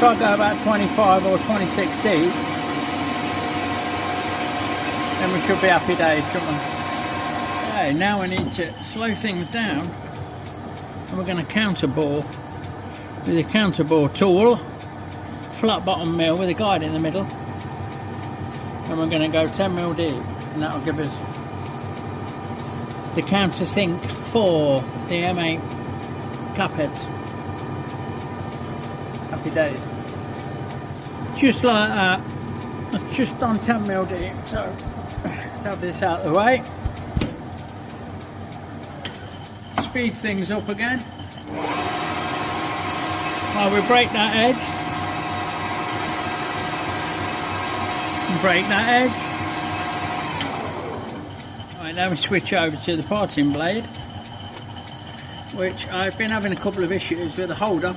I go about 25 or 26 deep, then we should be happy days, shouldn't we? Okay, now we need to slow things down, and we're going to counter bore with a counter bore tool, flat bottom mill with a guide in the middle, and we're going to go 10mm deep, and that will give us the countersink for the M8 cap heads. Happy days. Just like that. That's just on 10mm deep, so let's have this out of the way. Speed things up again while we break that edge. And break that edge. Right, now we switch over to the parting blade, which I've been having a couple of issues with the hold up.